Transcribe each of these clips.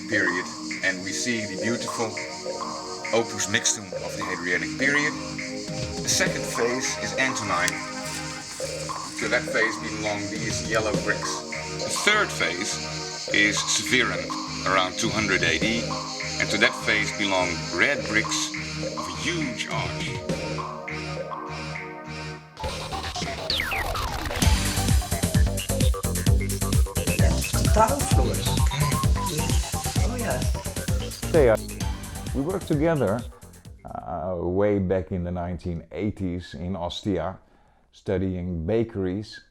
period, and we see the beautiful opus mixtum of the Hadrianic period. The second phase is Antonine. To that phase belong these yellow bricks. The third phase is Severan, around 200 AD, and to that phase belong red bricks of a huge arch. Oh yeah. Thea, we worked together way back in the 1980s in Ostia, studying bakeries,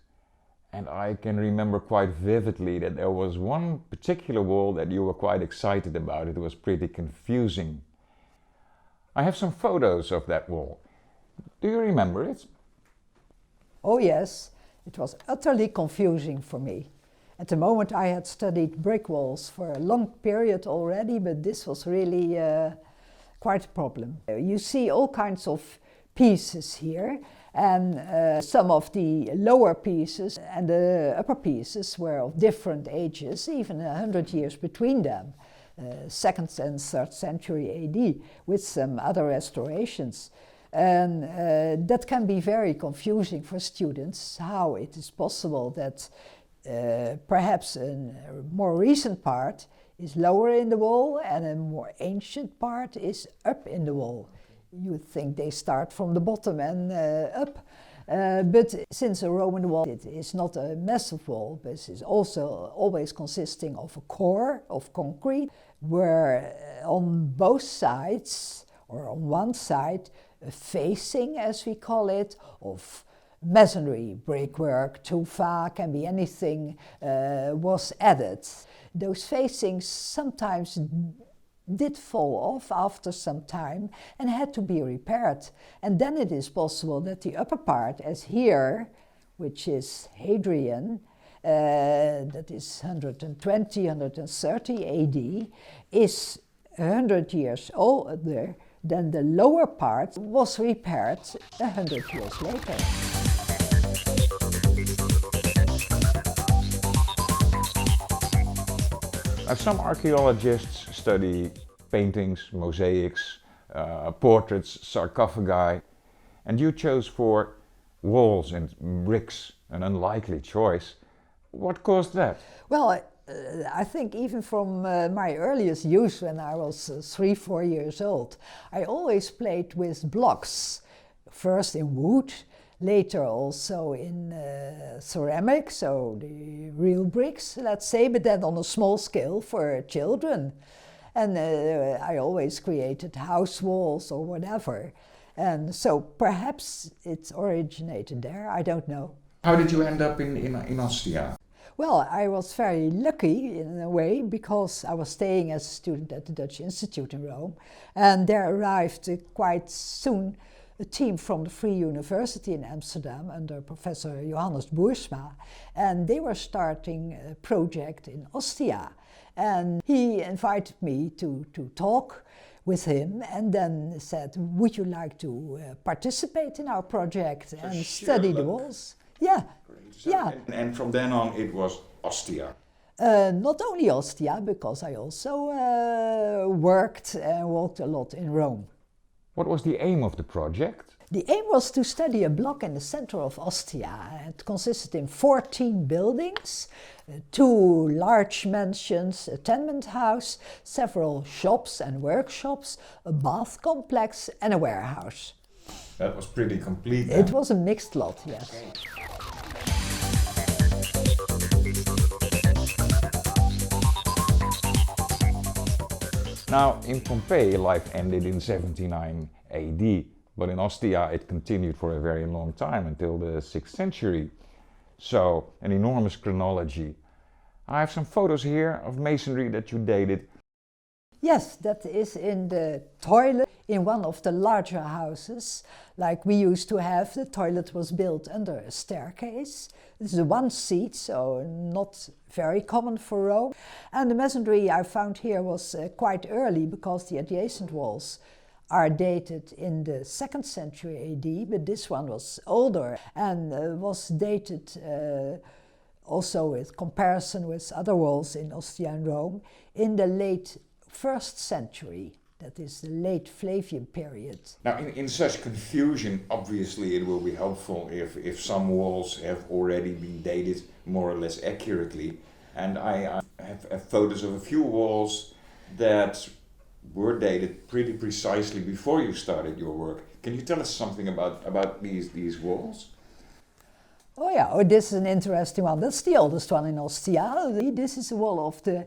and I can remember quite vividly that there was one particular wall that you were quite excited about. It was pretty confusing. I have some photos of that wall. Do you remember it? Oh yes, it was utterly confusing for me. At the moment I had studied brick walls for a long period already, but this was really quite a problem. You see all kinds of pieces here, and some of the lower pieces and the upper pieces were of different ages, even 100 years between them, 2nd and 3rd century AD, with some other restorations. And that can be very confusing for students, how it is possible that perhaps a more recent part is lower in the wall and a more ancient part is up in the wall. You would think they start from the bottom and up. But since a Roman wall it is not a massive wall, but it is also always consisting of a core of concrete, where on both sides, or on one side, a facing, as we call it, of masonry, brickwork, tufa, can be anything, was added. Those facings sometimes did fall off after some time and had to be repaired. And then it is possible that the upper part, as here, which is Hadrian, that is 120, 130 AD, is 100 years older than the lower part was repaired 100 years later. Some archaeologists study paintings, mosaics, portraits, sarcophagi, and you chose for walls and bricks, an unlikely choice. What caused that? Well, I think even from my earliest youth, when I was 3-4 years old, I always played with blocks, first in wood, later also in ceramic, so the real bricks, let's say, but then on a small scale for children. And I always created house walls or whatever. And so perhaps it originated there, I don't know. How did you end up in Ostia? Well, I was very lucky in a way, because I was staying as a student at the Dutch Institute in Rome, and there arrived quite soon a team from the Free University in Amsterdam under Professor Johannes Boersma, and they were starting a project in Ostia. And he invited me to talk with him, and then said, would you like to participate in our project and study the walls? Yeah. Yeah. And from then on it was Ostia. Not only Ostia, because I also worked and walked a lot in Rome. What was the aim of the project? The aim was to study a block in the center of Ostia. It consisted in 14 buildings, 2 large mansions, a tenement house, several shops and workshops, a bath complex and a warehouse. That was pretty complete then. It was a mixed lot, yes. Now, in Pompeii, life ended in 79 AD, but in Ostia it continued for a very long time, until the 6th century. So, an enormous chronology. I have some photos here of masonry that you dated. Yes, that is in the toilet in one of the larger houses. Like we used to have, the toilet was built under a staircase. This is one seat, so not very common for Rome. And the masonry I found here was quite early, because the adjacent walls are dated in the 2nd century AD, but this one was older and was dated also with comparison with other walls in Ostia and Rome, in the late 1st century. That is the late Flavian period. Now, in such confusion, obviously it will be helpful if some walls have already been dated more or less accurately. And I have photos of a few walls that were dated pretty precisely before you started your work. Can you tell us something about these walls? Oh yeah, this is an interesting one. That's the oldest one in Ostia. This is a wall of the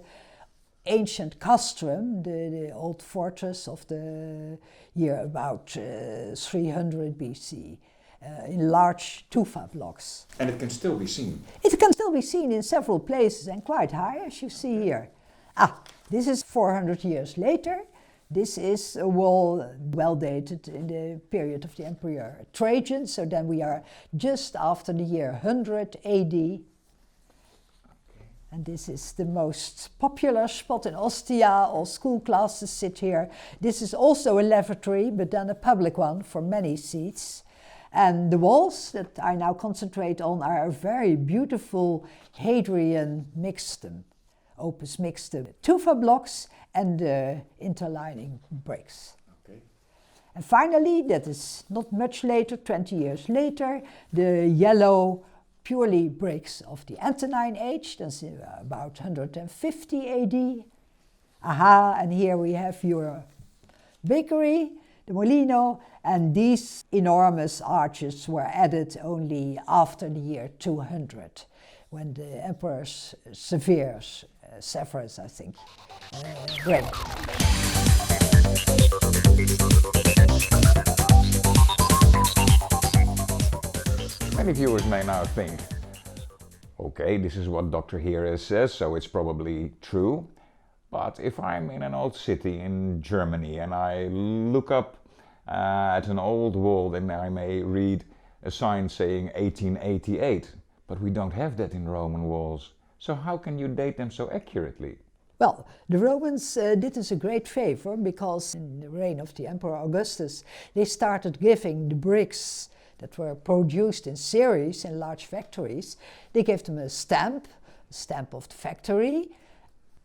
ancient castrum, the old fortress of the year about 300 BC, in large tufa blocks. And it can still be seen? It can still be seen in several places and quite high, as you see here. This is 400 years later. This is a wall well dated in the period of the Emperor Trajan, so then we are just after the year 100 AD. And this is the most popular spot in Ostia. All school classes sit here. This is also a lavatory, but then a public one for many seats. And the walls that I now concentrate on are a very beautiful Hadrian mixtum, opus mixtum, tufa blocks and interlining bricks. Okay. And finally, that is not much later, 20 years later, the yellow purely bricks of the Antonine age, that's about 150 AD. And here we have your bakery, the Molino, and these enormous arches were added only after the year 200, when the Emperor Severus, I think, reigned. Many viewers may now think, okay, this is what Dr. Here says, so it's probably true. But if I'm in an old city in Germany and I look up at an old wall, then I may read a sign saying 1888. But we don't have that in Roman walls. So how can you date them so accurately? Well, the Romans did us a great favor, because in the reign of the Emperor Augustus, they started giving the bricks that were produced in series in large factories, they gave them a stamp of the factory.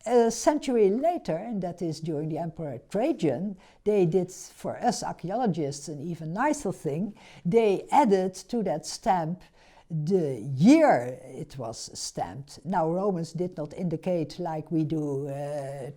A century later, and that is during the Emperor Trajan, they did for us archaeologists an even nicer thing. They added to that stamp the year it was stamped. Now, Romans did not indicate like we do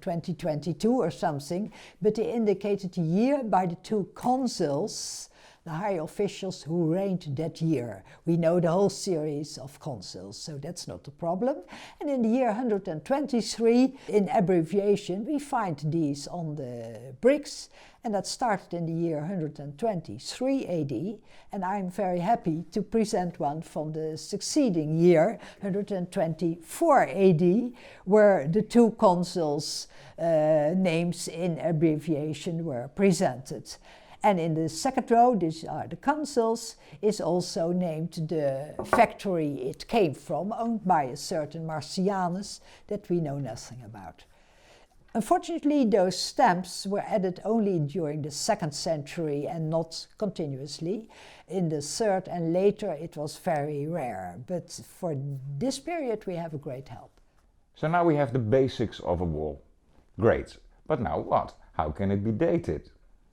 2022 or something, but they indicated the year by the two consuls, the high officials who reigned that year. We know the whole series of consuls, so that's not a problem. And in the year 123, in abbreviation, we find these on the bricks, and that started in the year 123 AD, and I'm very happy to present one from the succeeding year, 124 AD, where the two consuls' names in abbreviation were presented. And in the second row, these are the consuls, is also named the factory it came from, owned by a certain Marcianus that we know nothing about. Unfortunately, those stamps were added only during the 2nd century and not continuously. In the 3rd and later it was very rare, but for this period we have a great help. So now we have the basics of a wall. Great, but now what? How can it be dated?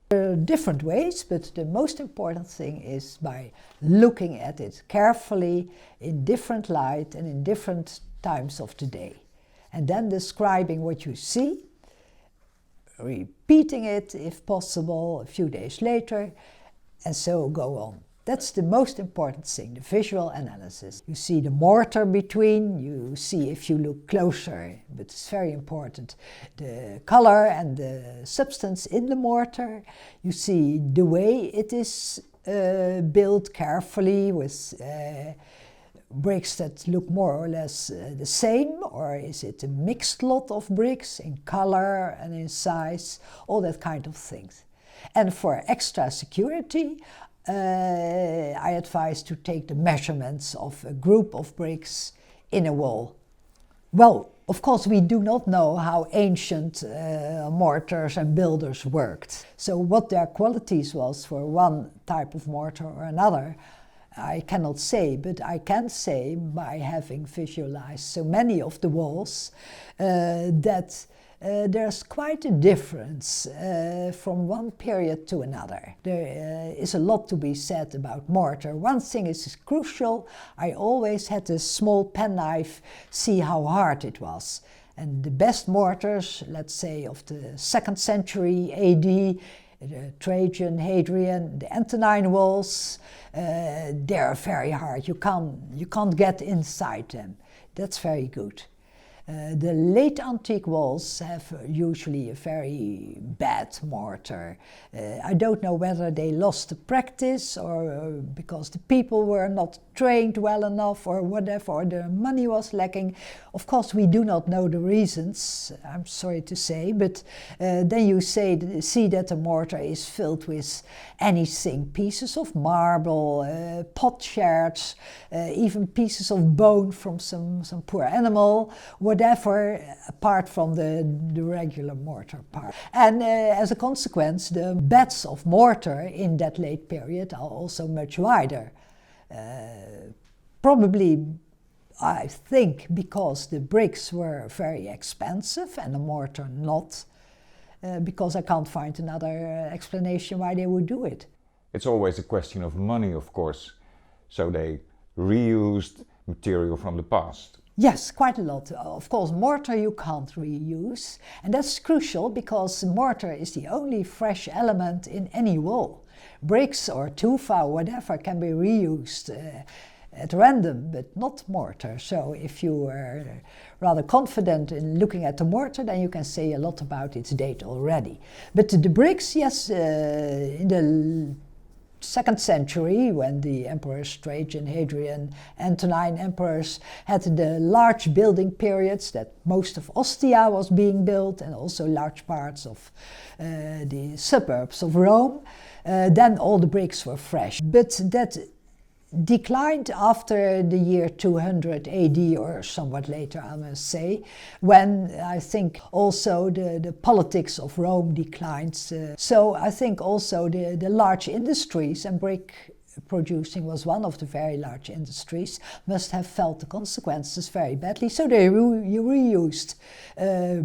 There are different ways, but the most important thing is by looking at it carefully in different light and in different times of the day. And then describing what you see, repeating it if possible a few days later, and so go on. That's the most important thing, the visual analysis. You see the mortar between, you see if you look closer, but it's very important, the color and the substance in the mortar. You see the way it is built carefully with bricks that look more or less the same, or is it a mixed lot of bricks in color and in size, all that kind of things. And for extra security, I advise to take the measurements of a group of bricks in a wall. Well, of course, we do not know how ancient mortars and builders worked. So what their qualities was for one type of mortar or another, I cannot say, but I can say by having visualized so many of the walls that there's quite a difference from one period to another. There is a lot to be said about mortar. One thing is crucial. I always had a small penknife see how hard it was. And the best mortars, let's say of the 2nd century AD, the Trajan, Hadrian, the Antonine walls, they're very hard. You can't get inside them. That's very good. The late antique walls have usually a very bad mortar. I don't know whether they lost the practice or because the people were not trained well enough or whatever, or the money was lacking. Of course, we do not know the reasons, I'm sorry to say, but then you see that the mortar is filled with anything, pieces of marble, pot shards, even pieces of bone from some poor animal, whatever, apart from the regular mortar part. And as a consequence, the beds of mortar in that late period are also much wider. Probably, I think, because the bricks were very expensive and the mortar not, because I can't find another explanation why they would do it. It's always a question of money, of course, so they reused material from the past. Yes, quite a lot. Of course, mortar you can't reuse, and that's crucial because mortar is the only fresh element in any wall. Bricks or tufa or whatever can be reused at random, but not mortar. So if you are rather confident in looking at the mortar, then you can say a lot about its date already. But the bricks, yes, in the 2nd century, when the emperors Trajan, Hadrian, Antonine emperors had the large building periods, that most of Ostia was being built and also large parts of the suburbs of Rome, then all the bricks were fresh. But that declined after the year 200 AD or somewhat later, I must say, when I think also the politics of Rome declined. So I think also the large industries, and brick producing was one of the very large industries, must have felt the consequences very badly. So they reused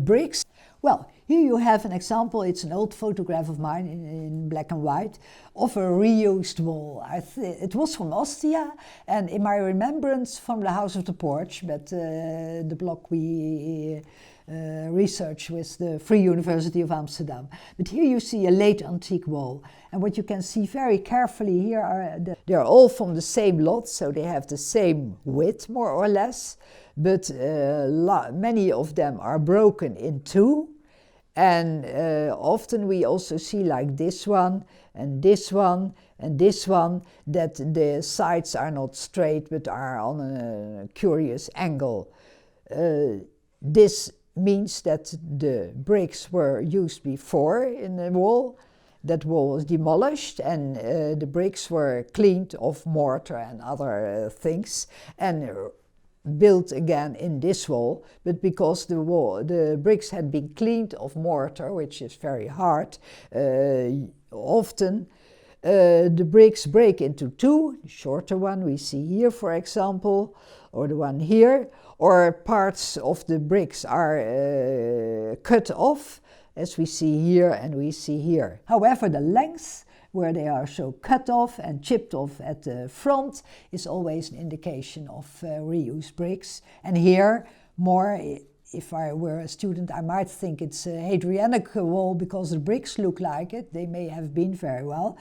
bricks. Well, here you have an example. It's an old photograph of mine in black and white of a reused wall. It was from Ostia, and in my remembrance from the House of the Porch, but the block we researched with the Free University of Amsterdam. But here you see a late antique wall, and what you can see very carefully here are they're all from the same lot, so they have the same width more or less, but many of them are broken in two. And often we also see, like this one and this one and this one, that the sides are not straight but are on a curious angle. This means that the bricks were used before in the wall. That wall was demolished, and the bricks were cleaned of mortar and other things and built again in this wall, but because the bricks had been cleaned of mortar, which is very hard, often the bricks break into two. The shorter one we see here, for example, or the one here, or parts of the bricks are cut off, as we see here and we see here. However, the length where they are so cut off and chipped off at the front is always an indication of reused bricks. And here, more, if I were a student, I might think it's a Hadrianic wall because the bricks look like it. They may have been very well.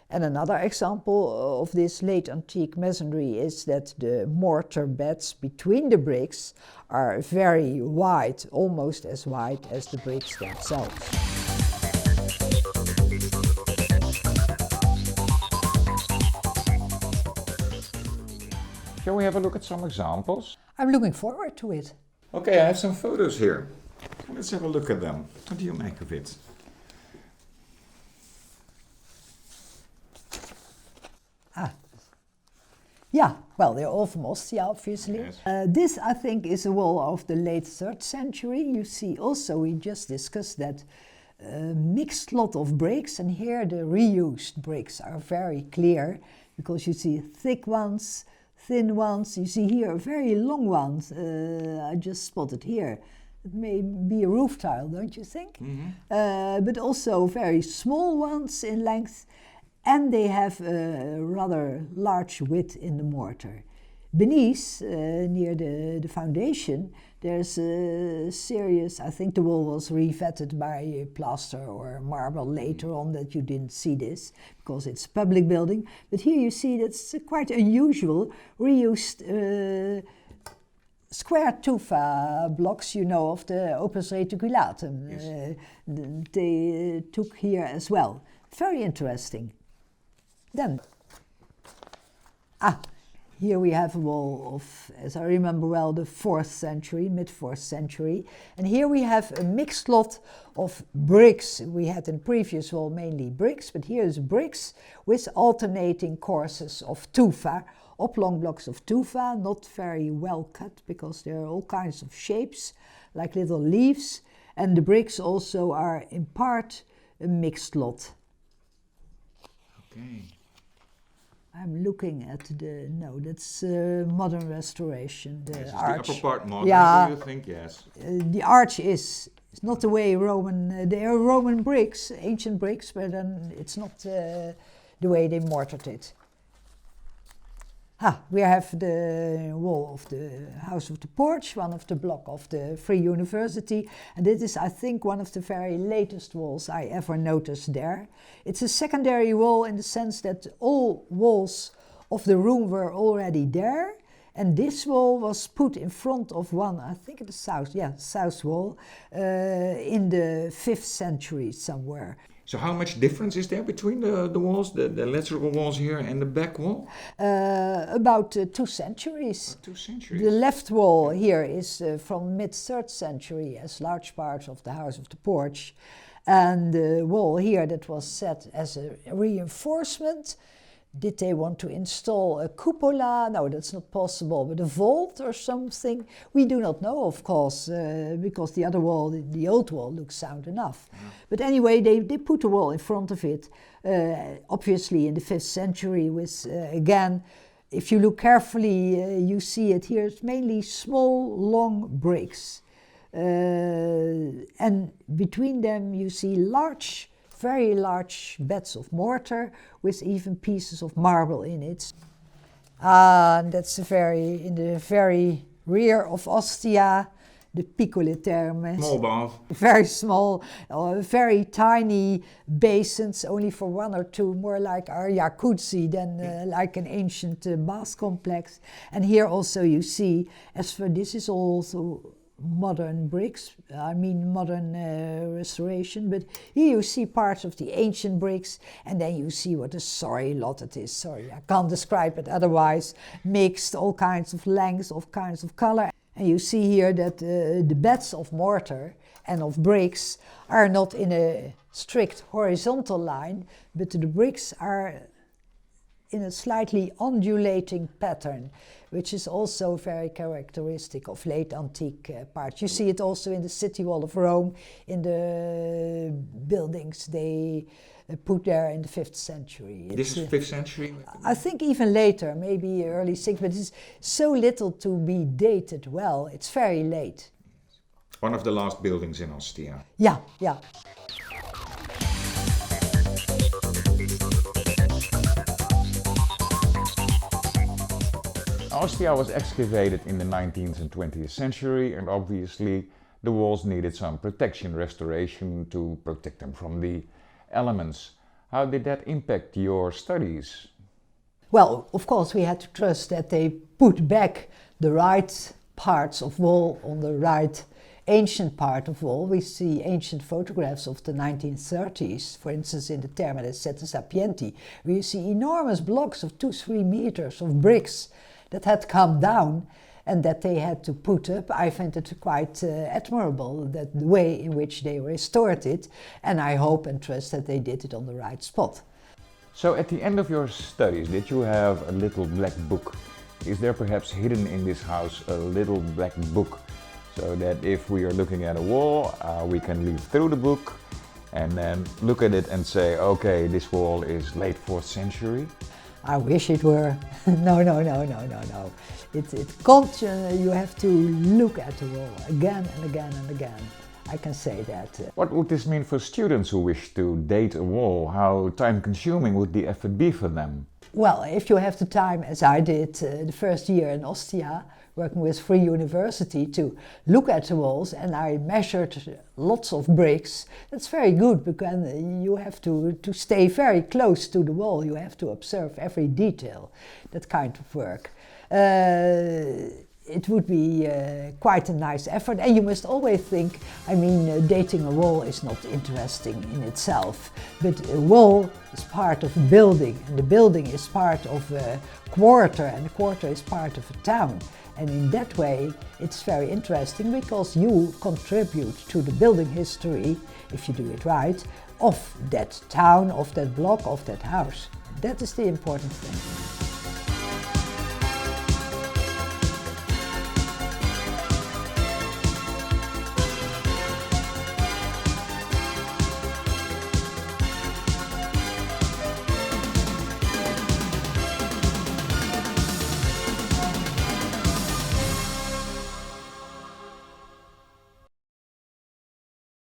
And another example of this late antique masonry is that the mortar beds between the bricks are very wide, almost as wide as the bricks themselves. Shall we have a look at some examples? I'm looking forward to it. Okay, I have some photos here. Let's have a look at them. What do you make of it? Yeah, well, they're all from Ostia, obviously. Yes. This, I think, is a wall of the late 3rd century. You see also, we just discussed that mixed lot of bricks, and here the reused bricks are very clear. because you see thick ones, thin ones. You see here very long ones. I just spotted here. It may be a roof tile, don't you think? But also very small ones in length, and they have a rather large width in the mortar. Beneath, near the foundation, there's a serious, I think the wall was revetted by plaster or marble later on, that you didn't see this because it's a public building. But here you see that's quite unusual, reused square tufa blocks, you know, of the opus reticulatum. Yes. They took here as well. Very interesting. Then, here we have a wall of, as I remember well, the 4th century, mid-4th century. And here we have a mixed lot of bricks. We had in previous wall mainly bricks, but here is bricks with alternating courses of tufa, oblong blocks of tufa, not very well cut because there are all kinds of shapes, like little leaves. And the bricks also are in part a mixed lot. Okay. I'm looking at no, that's modern restoration, the Yes, arch. the upper part modern, Yeah. do you think? Yes. The arch is it's not the way Roman, they are Roman bricks, ancient bricks, but then it's not the way they mortared it. We have the wall of the House of the Porch, one of the block of the Free University, and this is, I think, one of the very latest walls I ever noticed there. It's a secondary wall in the sense that all walls of the room were already there, and this wall was put in front of one, I think the south wall, in the 5th century somewhere. So how much difference is there between the walls, the lateral walls here and the back wall? About 2 centuries. 2 centuries. The left wall here is from mid-3rd century, as large part of the House of the Porch. And the wall here that was set as a reinforcement. Did they want to install a cupola? No, that's not possible, but a vault or something? We do not know, of course, because the other wall, the old wall, looks sound enough. Yeah. But anyway, they put a wall in front of it, obviously in the 5th century with, again, if you look carefully, you see it here, it's mainly small, long bricks. And between them you see very large beds of mortar with even pieces of marble in it. And that's in the very rear of Ostia, the piccole terme. Small bath. Very small, very tiny basins, only for 1 or 2, more like our jacuzzi than like an ancient bath complex. And here also you see, as for this is also modern bricks, I mean modern restoration, but here you see parts of the ancient bricks, and then you see what a sorry lot it is. Sorry, I can't describe it otherwise. Mixed, all kinds of lengths, all kinds of color. And you see here that the beds of mortar and of bricks are not in a strict horizontal line, but the bricks are in a slightly undulating pattern, which is also very characteristic of late antique parts. You see it also in the city wall of Rome, in the buildings they put there in the 5th century. This is 5th century? I think even later, maybe early 6th, but it's so little to be dated well. It's very late. One of the last buildings in Ostia. Yeah. Ostia was excavated in the 19th and 20th century, and obviously the walls needed some protection, restoration to protect them from the elements. How did that impact your studies? Well, of course we had to trust that they put back the right parts of wall on the right ancient part of wall. We see ancient photographs of the 1930s, for instance in the Terme de Sette Sapienti, where you see enormous blocks of 2-3 meters of bricks that had come down and that they had to put up. I find it quite admirable, that the way in which they restored it, and I hope and trust that they did it on the right spot. So at the end of your studies, did you have a little black book? Is there perhaps hidden in this house a little black book, so that if we are looking at a wall, we can leaf through the book and then look at it and say, okay, this wall is late 4th century? I wish it were. No, no, no, no, no, no. It can't, you have to look at the wall again and again and again. I can say that. What would this mean for students who wish to date a wall? How time-consuming would the effort be for them? Well, if you have the time, as I did the first year in Ostia, working with Free University, to look at the walls, and I measured lots of bricks, that's very good, because you have to stay very close to the wall. You have to observe every detail, that kind of work. It would be quite a nice effort, and you must always think, I mean, dating a wall is not interesting in itself, but a wall is part of a building, and the building is part of a quarter, and the quarter is part of a town. And in that way, it's very interesting because you contribute to the building history, if you do it right, of that town, of that block, of that house. That is the important thing.